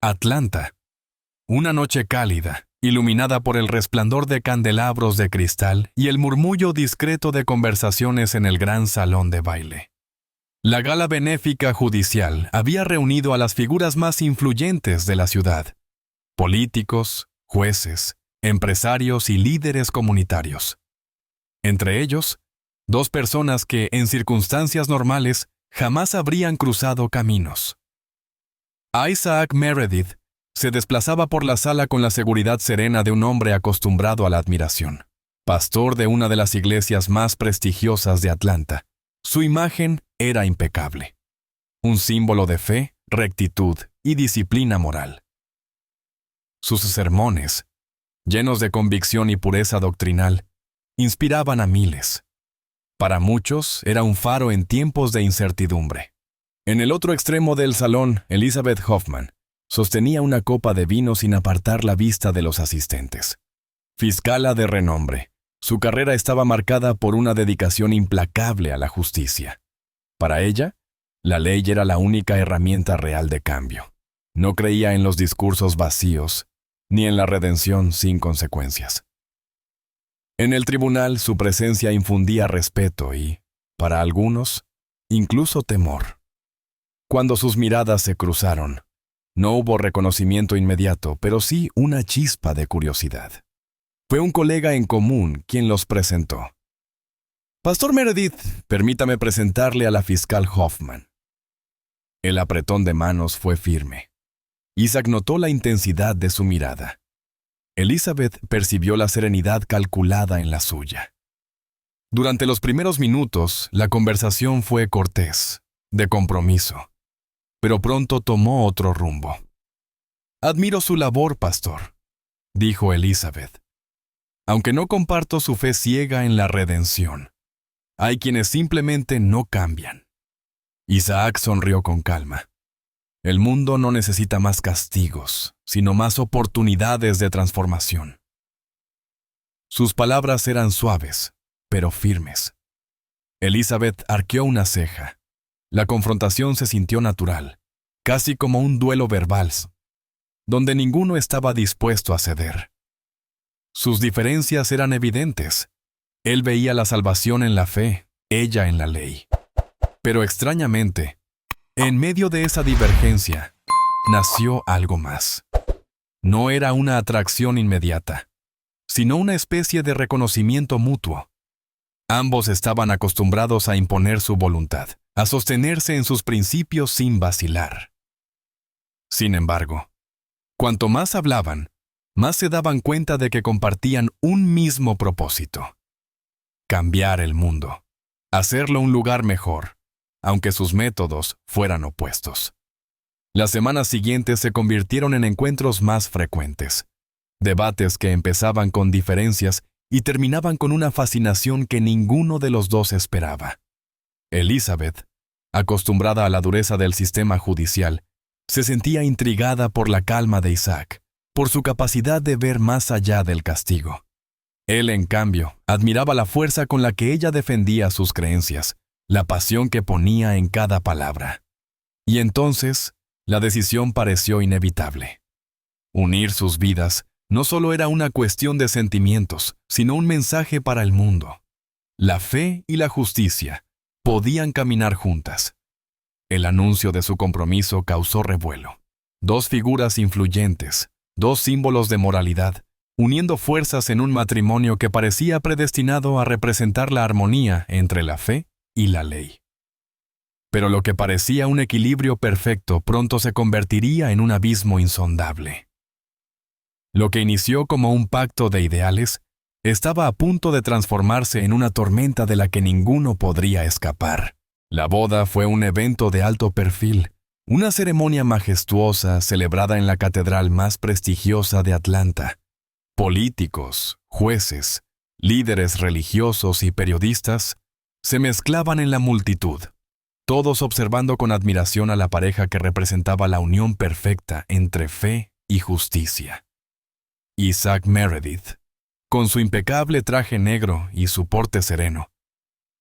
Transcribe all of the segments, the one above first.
Atlanta. Una noche cálida, iluminada por el resplandor de candelabros de cristal y el murmullo discreto de conversaciones en el gran salón de baile. La gala benéfica judicial había reunido a las figuras más influyentes de la ciudad: políticos, jueces, empresarios y líderes comunitarios. Entre ellos, dos personas que, en circunstancias normales, jamás habrían cruzado caminos. Isaac Meredith se desplazaba por la sala con la seguridad serena de un hombre acostumbrado a la admiración. Pastor de una de las iglesias más prestigiosas de Atlanta, su imagen era impecable. Un símbolo de fe, rectitud y disciplina moral. Sus sermones, llenos de convicción y pureza doctrinal, inspiraban a miles. Para muchos era un faro en tiempos de incertidumbre. En el otro extremo del salón, Elizabeth Hoffman sostenía una copa de vino sin apartar la vista de los asistentes. Fiscala de renombre, su carrera estaba marcada por una dedicación implacable a la justicia. Para ella, la ley era la única herramienta real de cambio. No creía en los discursos vacíos, ni en la redención sin consecuencias. En el tribunal, su presencia infundía respeto y, para algunos, incluso temor. Cuando sus miradas se cruzaron, no hubo reconocimiento inmediato, pero sí una chispa de curiosidad. Fue un colega en común quien los presentó. «Pastor Meredith, permítame presentarle a la fiscal Hoffman». El apretón de manos fue firme. Isaac notó la intensidad de su mirada. Elizabeth percibió la serenidad calculada en la suya. Durante los primeros minutos, la conversación fue cortés, de compromiso, pero pronto tomó otro rumbo. «Admiro su labor, pastor», dijo Elizabeth. «Aunque no comparto su fe ciega en la redención, hay quienes simplemente no cambian». Isaac sonrió con calma. El mundo no necesita más castigos, sino más oportunidades de transformación. Sus palabras eran suaves, pero firmes. Elizabeth arqueó una ceja. La confrontación se sintió natural, casi como un duelo verbal, donde ninguno estaba dispuesto a ceder. Sus diferencias eran evidentes. Él veía la salvación en la fe, ella en la ley. Pero extrañamente, en medio de esa divergencia, nació algo más. No era una atracción inmediata, sino una especie de reconocimiento mutuo. Ambos estaban acostumbrados a imponer su voluntad, a sostenerse en sus principios sin vacilar. Sin embargo, cuanto más hablaban, más se daban cuenta de que compartían un mismo propósito: cambiar el mundo, hacerlo un lugar mejor, aunque sus métodos fueran opuestos. Las semanas siguientes se convirtieron en encuentros más frecuentes, debates que empezaban con diferencias y terminaban con una fascinación que ninguno de los dos esperaba. Elizabeth, acostumbrada a la dureza del sistema judicial, se sentía intrigada por la calma de Isaac, por su capacidad de ver más allá del castigo. Él, en cambio, admiraba la fuerza con la que ella defendía sus creencias, la pasión que ponía en cada palabra. Y entonces, la decisión pareció inevitable. Unir sus vidas no solo era una cuestión de sentimientos, sino un mensaje para el mundo. La fe y la justicia podían caminar juntas. El anuncio de su compromiso causó revuelo. Dos figuras influyentes, dos símbolos de moralidad, uniendo fuerzas en un matrimonio que parecía predestinado a representar la armonía entre la fe y la ley. Pero lo que parecía un equilibrio perfecto pronto se convertiría en un abismo insondable. Lo que inició como un pacto de ideales estaba a punto de transformarse en una tormenta de la que ninguno podría escapar. La boda fue un evento de alto perfil, una ceremonia majestuosa celebrada en la catedral más prestigiosa de Atlanta. Políticos, jueces, líderes religiosos y periodistas se mezclaban en la multitud, todos observando con admiración a la pareja que representaba la unión perfecta entre fe y justicia. Isaac Meredith, con su impecable traje negro y su porte sereno,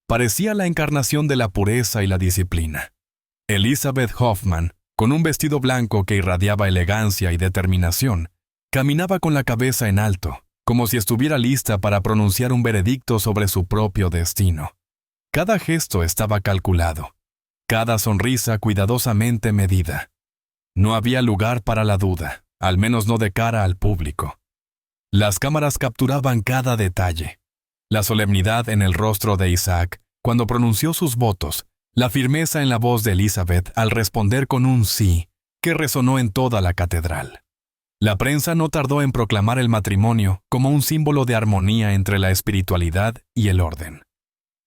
parecía la encarnación de la pureza y la disciplina. Elizabeth Hoffman, Con un vestido blanco que irradiaba elegancia y determinación, caminaba con la cabeza en alto, como si estuviera lista para pronunciar un veredicto sobre su propio destino. Cada gesto estaba calculado, cada sonrisa cuidadosamente medida. No había lugar para la duda, al menos no de cara al público. Las cámaras capturaban cada detalle. La solemnidad en el rostro de Isaac cuando pronunció sus votos, la firmeza en la voz de Elizabeth al responder con un sí, que resonó en toda la catedral. La prensa no tardó en proclamar el matrimonio como un símbolo de armonía entre la espiritualidad y el orden.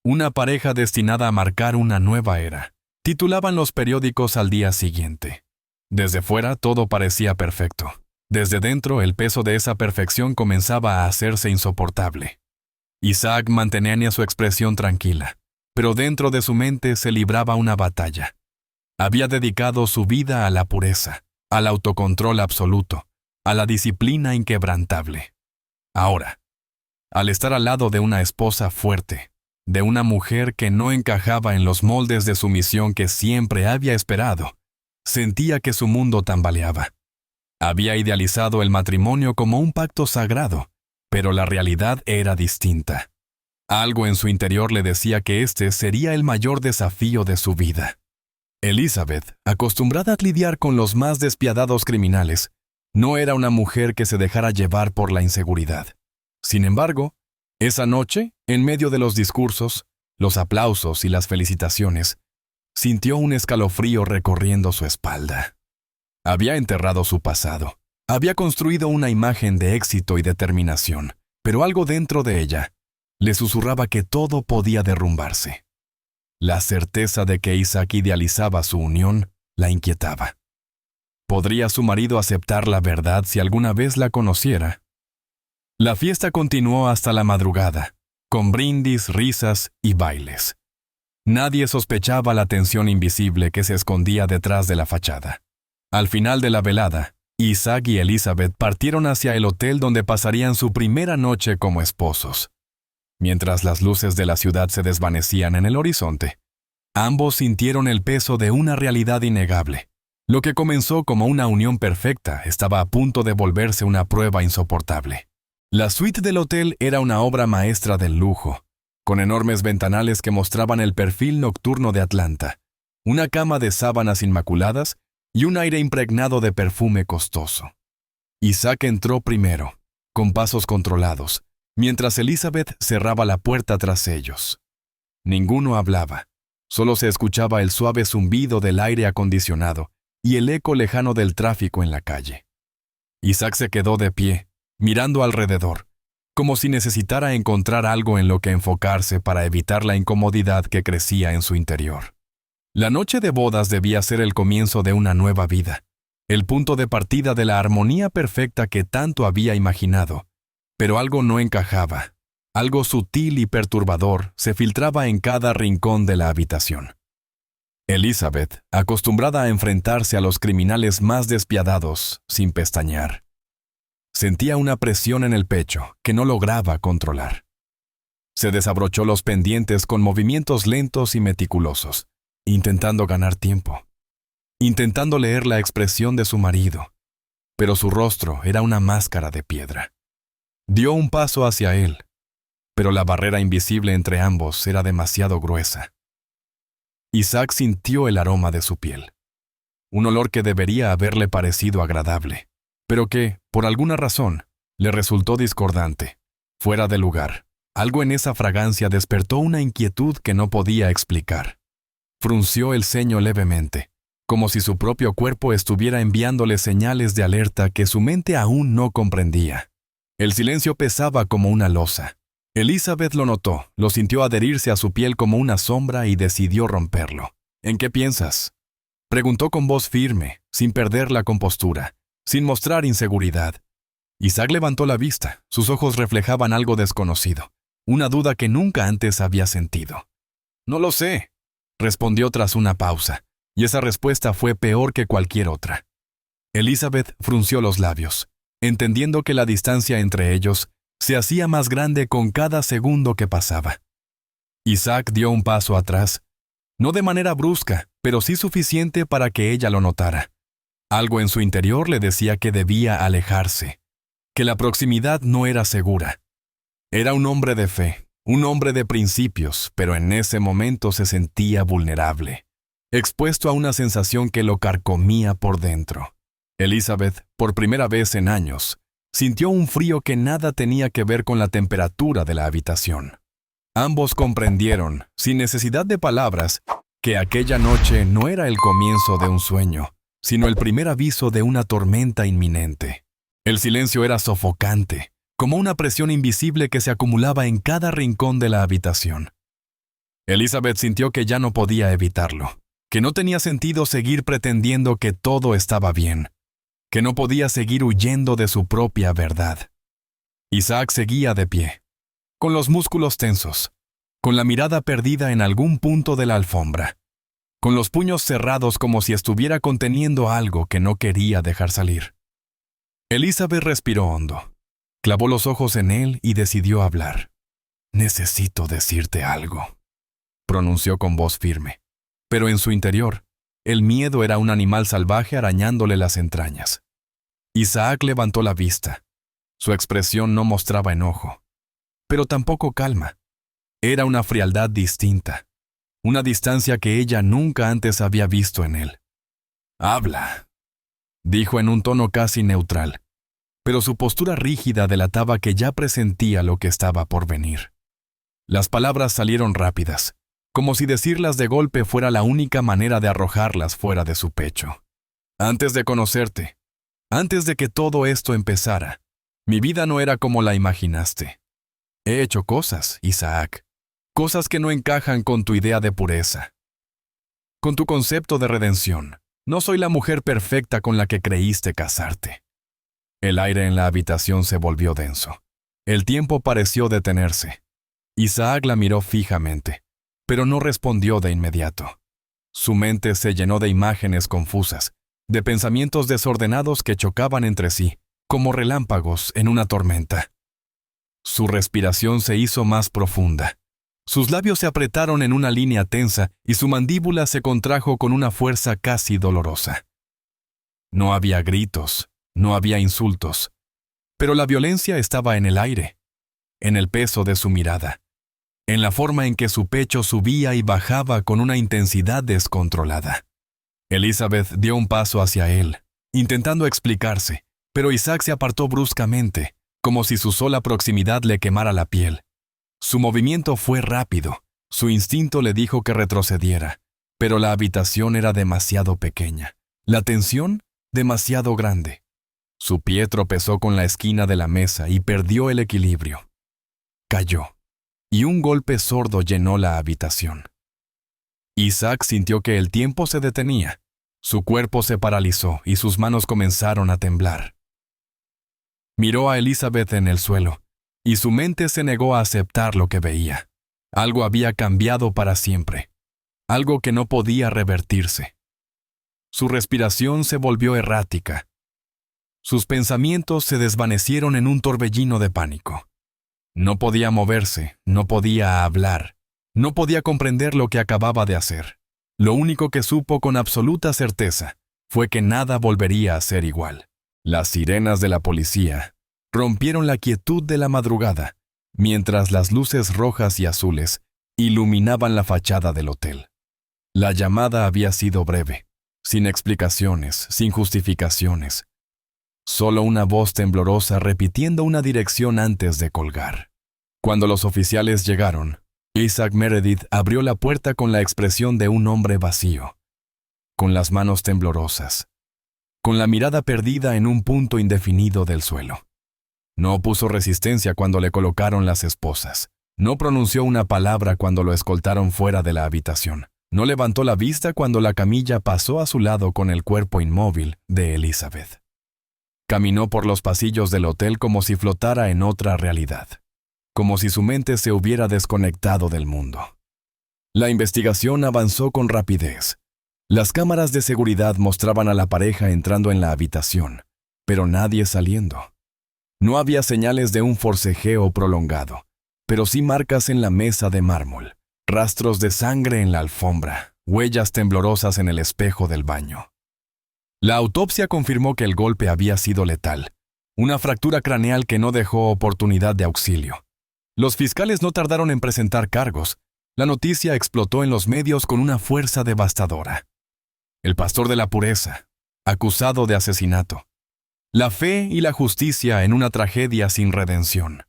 Una pareja destinada a marcar una nueva era, titulaban los periódicos al día siguiente. Desde fuera todo parecía perfecto. Desde dentro el peso de esa perfección comenzaba a hacerse insoportable. Isaac mantenía su expresión tranquila, pero dentro de su mente se libraba una batalla. Había dedicado su vida a la pureza, al autocontrol absoluto, a la disciplina inquebrantable. Ahora, al estar al lado de una esposa fuerte, de una mujer que no encajaba en los moldes de sumisión que siempre había esperado, sentía que su mundo tambaleaba. Había idealizado el matrimonio como un pacto sagrado, pero la realidad era distinta. Algo en su interior le decía que este sería el mayor desafío de su vida. Elizabeth, acostumbrada a lidiar con los más despiadados criminales, no era una mujer que se dejara llevar por la inseguridad. Sin embargo, esa noche, en medio de los discursos, los aplausos y las felicitaciones, sintió un escalofrío recorriendo su espalda. Había enterrado su pasado. Había construido una imagen de éxito y determinación, pero algo dentro de ella le susurraba que todo podía derrumbarse. La certeza de que Isaac idealizaba su unión la inquietaba. ¿Podría su marido aceptar la verdad si alguna vez la conociera? La fiesta continuó hasta la madrugada, con brindis, risas y bailes. Nadie sospechaba la tensión invisible que se escondía detrás de la fachada. Al final de la velada, Isaac y Elizabeth partieron hacia el hotel donde pasarían su primera noche como esposos. Mientras las luces de la ciudad se desvanecían en el horizonte, ambos sintieron el peso de una realidad innegable. Lo que comenzó como una unión perfecta estaba a punto de volverse una prueba insoportable. La suite del hotel era una obra maestra del lujo, con enormes ventanales que mostraban el perfil nocturno de Atlanta, una cama de sábanas inmaculadas y un aire impregnado de perfume costoso. Isaac entró primero, con pasos controlados, mientras Elizabeth cerraba la puerta tras ellos. Ninguno hablaba, solo se escuchaba el suave zumbido del aire acondicionado y el eco lejano del tráfico en la calle. Isaac se quedó de pie, mirando alrededor, como si necesitara encontrar algo en lo que enfocarse para evitar la incomodidad que crecía en su interior. La noche de bodas debía ser el comienzo de una nueva vida, el punto de partida de la armonía perfecta que tanto había imaginado. Pero algo no encajaba. Algo sutil y perturbador se filtraba en cada rincón de la habitación. Elizabeth, acostumbrada a enfrentarse a los criminales más despiadados, sin pestañear, sentía una presión en el pecho que no lograba controlar. Se desabrochó los pendientes con movimientos lentos y meticulosos, intentando ganar tiempo, intentando leer la expresión de su marido, pero su rostro era una máscara de piedra. Dio un paso hacia él, pero la barrera invisible entre ambos era demasiado gruesa. Isaac sintió el aroma de su piel, un olor que debería haberle parecido agradable, pero que, por alguna razón, le resultó discordante, fuera de lugar. Algo en esa fragancia despertó una inquietud que no podía explicar. Frunció el ceño levemente, como si su propio cuerpo estuviera enviándole señales de alerta que su mente aún no comprendía. El silencio pesaba como una losa. Elizabeth lo notó, lo sintió adherirse a su piel como una sombra y decidió romperlo. ¿En qué piensas?, preguntó con voz firme, sin perder la compostura, sin mostrar inseguridad. Isaac levantó la vista, sus ojos reflejaban algo desconocido, una duda que nunca antes había sentido. «No lo sé», respondió tras una pausa, y esa respuesta fue peor que cualquier otra. Elizabeth frunció los labios, entendiendo que la distancia entre ellos se hacía más grande con cada segundo que pasaba. Isaac dio un paso atrás, no de manera brusca, pero sí suficiente para que ella lo notara. Algo en su interior le decía que debía alejarse, que la proximidad no era segura. Era un hombre de fe, un hombre de principios, pero en ese momento se sentía vulnerable, expuesto a una sensación que lo carcomía por dentro. Elizabeth, por primera vez en años, sintió un frío que nada tenía que ver con la temperatura de la habitación. Ambos comprendieron, sin necesidad de palabras, que aquella noche no era el comienzo de un sueño, sino el primer aviso de una tormenta inminente. El silencio era sofocante, como una presión invisible que se acumulaba en cada rincón de la habitación. Elizabeth sintió que ya no podía evitarlo, que no tenía sentido seguir pretendiendo que todo estaba bien, que no podía seguir huyendo de su propia verdad. Isaac seguía de pie, con los músculos tensos, con la mirada perdida en algún punto de la alfombra, con los puños cerrados como si estuviera conteniendo algo que no quería dejar salir. Elizabeth respiró hondo, clavó los ojos en él y decidió hablar. «Necesito decirte algo», pronunció con voz firme, pero en su interior, el miedo era un animal salvaje arañándole las entrañas. Isaac levantó la vista. Su expresión no mostraba enojo, pero tampoco calma. Era una frialdad distinta, una distancia que ella nunca antes había visto en él. «Habla», dijo en un tono casi neutral, pero su postura rígida delataba que ya presentía lo que estaba por venir. Las palabras salieron rápidas, como si decirlas de golpe fuera la única manera de arrojarlas fuera de su pecho. «Antes de conocerte, antes de que todo esto empezara, mi vida no era como la imaginaste. He hecho cosas, Isaac, cosas que no encajan con tu idea de pureza, con tu concepto de redención. No soy la mujer perfecta con la que creíste casarte». El aire en la habitación se volvió denso. El tiempo pareció detenerse. Isaac la miró fijamente, pero no respondió de inmediato. Su mente se llenó de imágenes confusas, de pensamientos desordenados que chocaban entre sí, como relámpagos en una tormenta. Su respiración se hizo más profunda. Sus labios se apretaron en una línea tensa y su mandíbula se contrajo con una fuerza casi dolorosa. No había gritos, no había insultos, pero la violencia estaba en el aire, en el peso de su mirada, en la forma en que su pecho subía y bajaba con una intensidad descontrolada. Elizabeth dio un paso hacia él, intentando explicarse, pero Isaac se apartó bruscamente, como si su sola proximidad le quemara la piel. Su movimiento fue rápido, su instinto le dijo que retrocediera, pero la habitación era demasiado pequeña, la tensión demasiado grande. Su pie tropezó con la esquina de la mesa y perdió el equilibrio. Cayó, y un golpe sordo llenó la habitación. Isaac sintió que el tiempo se detenía. Su cuerpo se paralizó y sus manos comenzaron a temblar. Miró a Elizabeth en el suelo, y su mente se negó a aceptar lo que veía. Algo había cambiado para siempre, algo que no podía revertirse. Su respiración se volvió errática. Sus pensamientos se desvanecieron en un torbellino de pánico. No podía moverse, no podía hablar, no podía comprender lo que acababa de hacer. Lo único que supo con absoluta certeza fue que nada volvería a ser igual. Las sirenas de la policía rompieron la quietud de la madrugada, mientras las luces rojas y azules iluminaban la fachada del hotel. La llamada había sido breve, sin explicaciones, sin justificaciones. Solo una voz temblorosa repitiendo una dirección antes de colgar. Cuando los oficiales llegaron, Isaac Meredith abrió la puerta con la expresión de un hombre vacío, con las manos temblorosas, con la mirada perdida en un punto indefinido del suelo. No opuso resistencia cuando le colocaron las esposas. No pronunció una palabra cuando lo escoltaron fuera de la habitación. No levantó la vista cuando la camilla pasó a su lado con el cuerpo inmóvil de Elizabeth. Caminó por los pasillos del hotel como si flotara en otra realidad, como si su mente se hubiera desconectado del mundo. La investigación avanzó con rapidez. Las cámaras de seguridad mostraban a la pareja entrando en la habitación, pero nadie saliendo. No había señales de un forcejeo prolongado, pero sí marcas en la mesa de mármol, rastros de sangre en la alfombra. huellas temblorosas en el espejo del baño. La autopsia confirmó que el golpe había sido letal, una fractura craneal que no dejó oportunidad de auxilio. Los fiscales no tardaron en presentar cargos. La noticia explotó en los medios con una fuerza devastadora. El pastor de la pureza, acusado de asesinato. La fe y la justicia en una tragedia sin redención.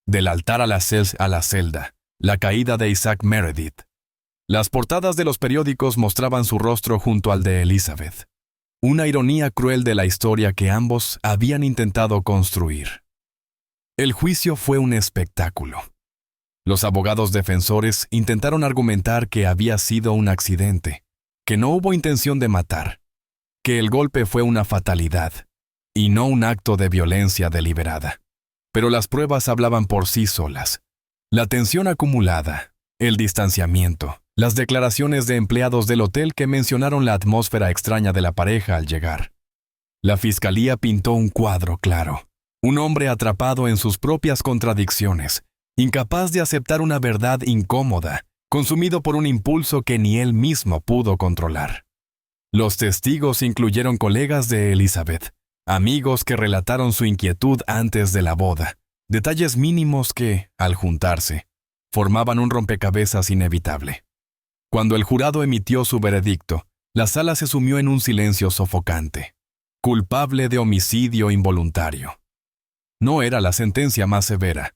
Del altar a la celda, la caída de Isaac Meredith. Las portadas de los periódicos mostraban su rostro junto al de Elizabeth. Una ironía cruel de la historia que ambos habían intentado construir. El juicio fue un espectáculo. Los abogados defensores intentaron argumentar que había sido un accidente, que no hubo intención de matar, que el golpe fue una fatalidad y no un acto de violencia deliberada. Pero las pruebas hablaban por sí solas. La tensión acumulada, el distanciamiento, las declaraciones de empleados del hotel que mencionaron la atmósfera extraña de la pareja al llegar. La fiscalía pintó un cuadro claro. Un hombre atrapado en sus propias contradicciones, incapaz de aceptar una verdad incómoda, consumido por un impulso que ni él mismo pudo controlar. Los testigos incluyeron colegas de Elizabeth, amigos que relataron su inquietud antes de la boda, detalles mínimos que, al juntarse, formaban un rompecabezas inevitable. Cuando el jurado emitió su veredicto, la sala se sumió en un silencio sofocante. Culpable de homicidio involuntario. No era la sentencia más severa,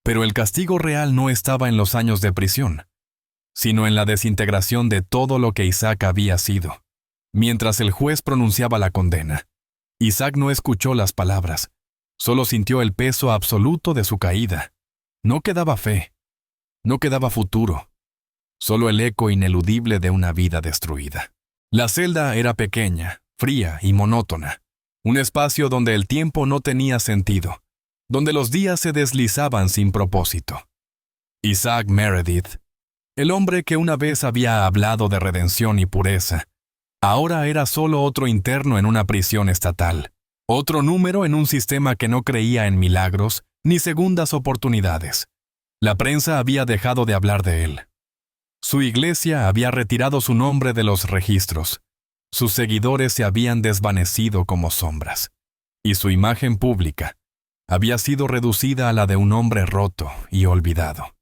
pero el castigo real no estaba en los años de prisión, sino en la desintegración de todo lo que Isaac había sido. Mientras el juez pronunciaba la condena, Isaac no escuchó las palabras, solo sintió el peso absoluto de su caída. No quedaba fe, no quedaba futuro, solo el eco ineludible de una vida destruida. La celda era pequeña, fría y monótona, un espacio donde el tiempo no tenía sentido, donde los días se deslizaban sin propósito. Isaac Meredith, el hombre que una vez había hablado de redención y pureza, ahora era solo otro interno en una prisión estatal, otro número en un sistema que no creía en milagros ni segundas oportunidades. La prensa había dejado de hablar de él. Su iglesia había retirado su nombre de los registros. Sus seguidores se habían desvanecido como sombras. Y su imagen pública había sido reducida a la de un hombre roto y olvidado.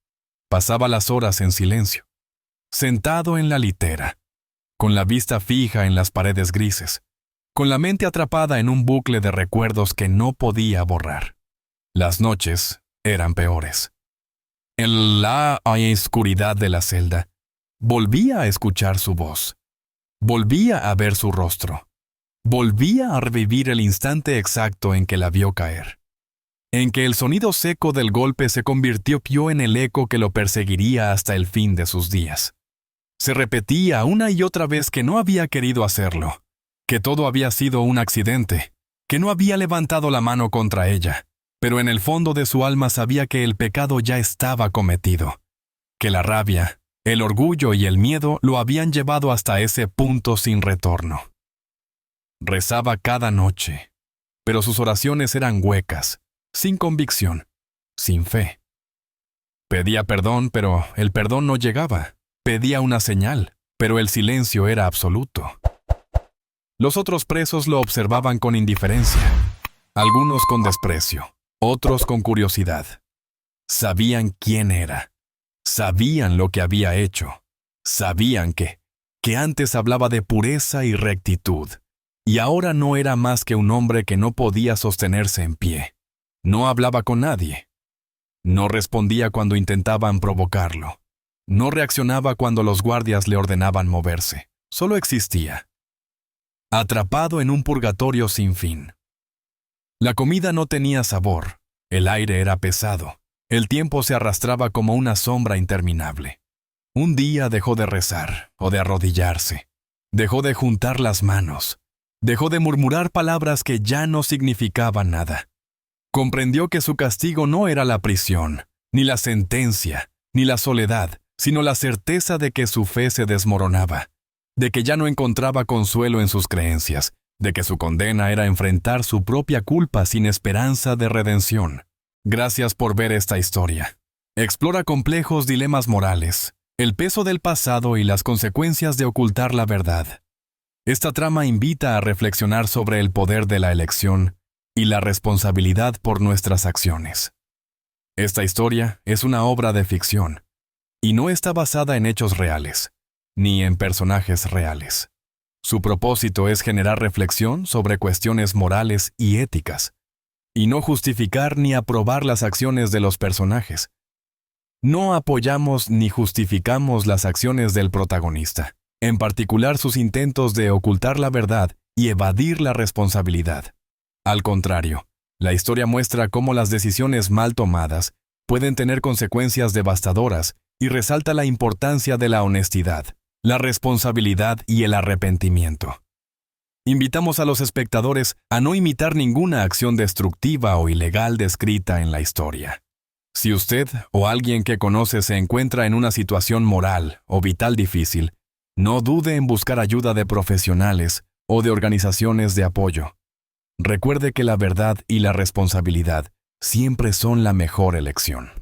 Pasaba las horas en silencio, sentado en la litera, con la vista fija en las paredes grises, con la mente atrapada en un bucle de recuerdos que no podía borrar. Las noches eran peores. En la oscuridad de la celda, volvía a escuchar su voz. Volvía a ver su rostro. Volvía a revivir el instante exacto en que la vio caer. En que el sonido seco del golpe se convirtió en el eco que lo perseguiría hasta el fin de sus días. Se repetía una y otra vez que no había querido hacerlo, que todo había sido un accidente, que no había levantado la mano contra ella, pero en el fondo de su alma sabía que el pecado ya estaba cometido, que la rabia, el orgullo y el miedo lo habían llevado hasta ese punto sin retorno. Rezaba cada noche, pero sus oraciones eran huecas, sin convicción, sin fe. Pedía perdón, pero el perdón no llegaba. Pedía una señal, pero el silencio era absoluto. Los otros presos lo observaban con indiferencia, algunos con desprecio, otros con curiosidad. Sabían quién era, sabían lo que había hecho, sabían que antes hablaba de pureza y rectitud, y ahora no era más que un hombre que no podía sostenerse en pie. No hablaba con nadie. No respondía cuando intentaban provocarlo. No reaccionaba cuando los guardias le ordenaban moverse. Solo existía. Atrapado en un purgatorio sin fin. La comida no tenía sabor. El aire era pesado. El tiempo se arrastraba como una sombra interminable. Un día dejó de rezar o de arrodillarse. Dejó de juntar las manos. Dejó de murmurar palabras que ya no significaban nada. Comprendió que su castigo no era la prisión, ni la sentencia, ni la soledad, sino la certeza de que su fe se desmoronaba, de que ya no encontraba consuelo en sus creencias, de que su condena era enfrentar su propia culpa sin esperanza de redención. Gracias por ver esta historia. Explora complejos dilemas morales, El peso del pasado y las consecuencias de ocultar la verdad. Esta trama invita a reflexionar sobre el poder de la elección y la responsabilidad por nuestras acciones. Esta historia es una obra de ficción y no está basada en hechos reales, ni en personajes reales. Su propósito es generar reflexión sobre cuestiones morales y éticas, y no justificar ni aprobar las acciones de los personajes. No apoyamos ni justificamos las acciones del protagonista, en particular sus intentos de ocultar la verdad y evadir la responsabilidad. Al contrario, la historia muestra cómo las decisiones mal tomadas pueden tener consecuencias devastadoras y resalta la importancia de la honestidad, la responsabilidad y el arrepentimiento. Invitamos a los espectadores a no imitar ninguna acción destructiva o ilegal descrita en la historia. Si usted o alguien que conoce se encuentra en una situación moral o vital difícil, no dude en buscar ayuda de profesionales o de organizaciones de apoyo. Recuerde que la verdad y la responsabilidad siempre son la mejor elección.